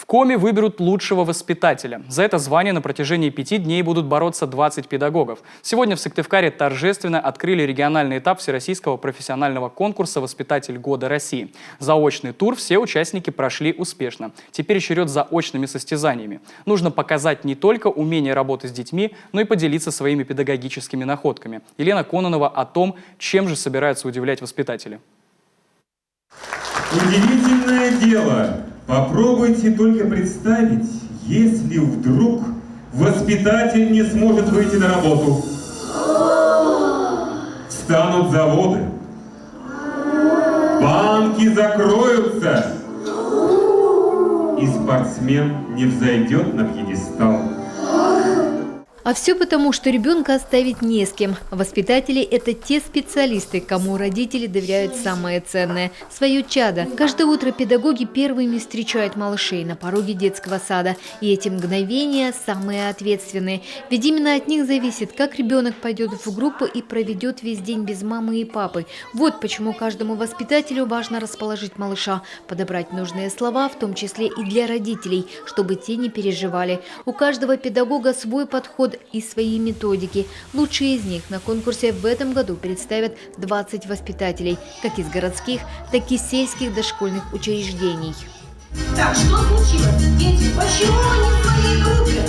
Коми выберут лучшего воспитателя. За это звание на протяжении 5 дней будут бороться 20 педагогов. Сегодня в Сыктывкаре торжественно открыли региональный этап Всероссийского профессионального конкурса «Воспитатель года России». Заочный тур все участники прошли успешно. Теперь черед за очными состязаниями. Нужно показать не только умение работы с детьми, но и поделиться своими педагогическими находками. Елена Кононова о том, чем же собираются удивлять воспитатели. Удивительное дело. Попробуйте только представить, если вдруг воспитатель не сможет выйти на работу. Встанут заводы, банки закроются, и спортсмен не взойдет на пьедестал. А все потому, что ребенка оставить не с кем. Воспитатели – это те специалисты, кому родители доверяют самое ценное – свое чадо. Каждое утро педагоги первыми встречают малышей на пороге детского сада. И эти мгновения самые ответственные. Ведь именно от них зависит, как ребенок пойдет в группу и проведет весь день без мамы и папы. Вот почему каждому воспитателю важно расположить малыша, подобрать нужные слова, в том числе и для родителей, чтобы те не переживали. У каждого педагога свой подход и свои методики. Лучшие из них на конкурсе в этом году представят 20 воспитателей, как из городских, так и сельских дошкольных учреждений. Так, что случилось? Дети, почему они в своей группе?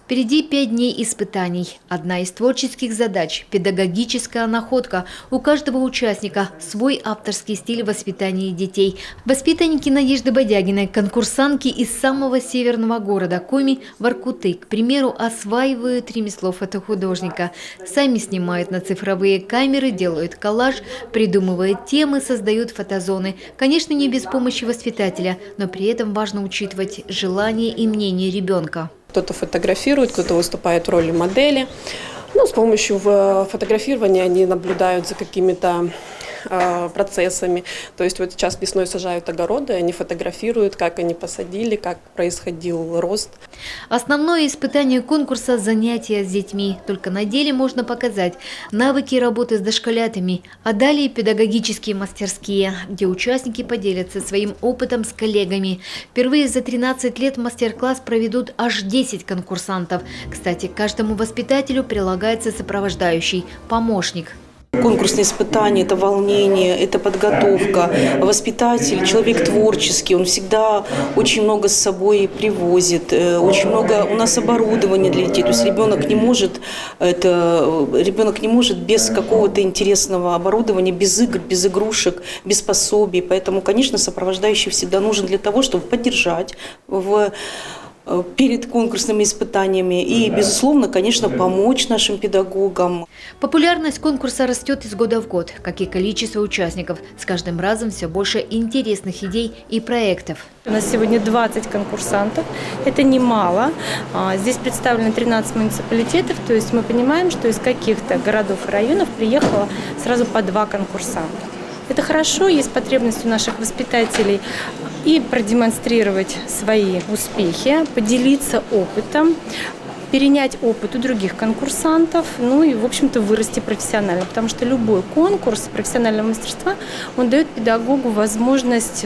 Впереди 5 дней испытаний. Одна из творческих задач – педагогическая находка. У каждого участника свой авторский стиль воспитания детей. Воспитанники Надежды Бодягиной, конкурсантки из самого северного города Коми, Воркуты, к примеру, осваивают ремесло фотохудожника. Сами снимают на цифровые камеры, делают коллаж, придумывают темы, создают фотозоны. Конечно, не без помощи воспитателя, но при этом важно учитывать желание и мнение ребенка. Кто-то фотографирует, кто-то выступает в роли модели. С помощью фотографирования они наблюдают за какими-то процессами. То есть вот сейчас весной сажают огороды, они фотографируют, как они посадили, как происходил рост. Основное испытание конкурса – занятия с детьми. Только на деле можно показать навыки работы с дошколятами, а далее педагогические мастерские, где участники поделятся своим опытом с коллегами. Впервые за 13 лет мастер-класс проведут аж 10 конкурсантов. Кстати, к каждому воспитателю прилагается сопровождающий – помощник. Конкурсные испытания – это волнение, это подготовка. Воспитатель, человек творческий, он всегда очень много с собой привозит, очень много у нас оборудования для детей. То есть ребенок не может без какого-то интересного оборудования, без игр, без игрушек, без пособий. Поэтому, конечно, сопровождающий всегда нужен для того, чтобы поддержать перед конкурсными испытаниями и, безусловно, конечно, помочь нашим педагогам. Популярность конкурса растет из года в год, как и количество участников. С каждым разом все больше интересных идей и проектов. У нас сегодня 20 конкурсантов, это немало. Здесь представлены 13 муниципалитетов, то есть мы понимаем, что из каких-то городов и районов приехало сразу по 2 конкурсанта. Это хорошо, есть потребность у наших воспитателей и продемонстрировать свои успехи, поделиться опытом, перенять опыт у других конкурсантов, и, в общем-то, вырасти профессионально. Потому что любой конкурс профессионального мастерства, он дает педагогу возможность,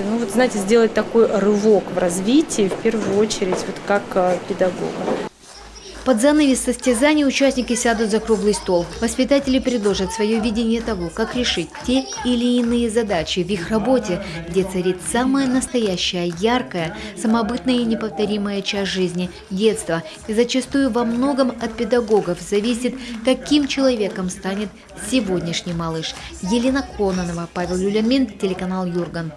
сделать такой рывок в развитии, в первую очередь, как педагога. Под занавес состязаний участники сядут за круглый стол. Воспитатели предложат свое видение того, как решить те или иные задачи в их работе, где царит самая настоящая, яркая, самобытная и неповторимая часть жизни – детство. И зачастую во многом от педагогов зависит, каким человеком станет сегодняшний малыш. Елена Кононова, Павел Люлямин, телеканал Юрган.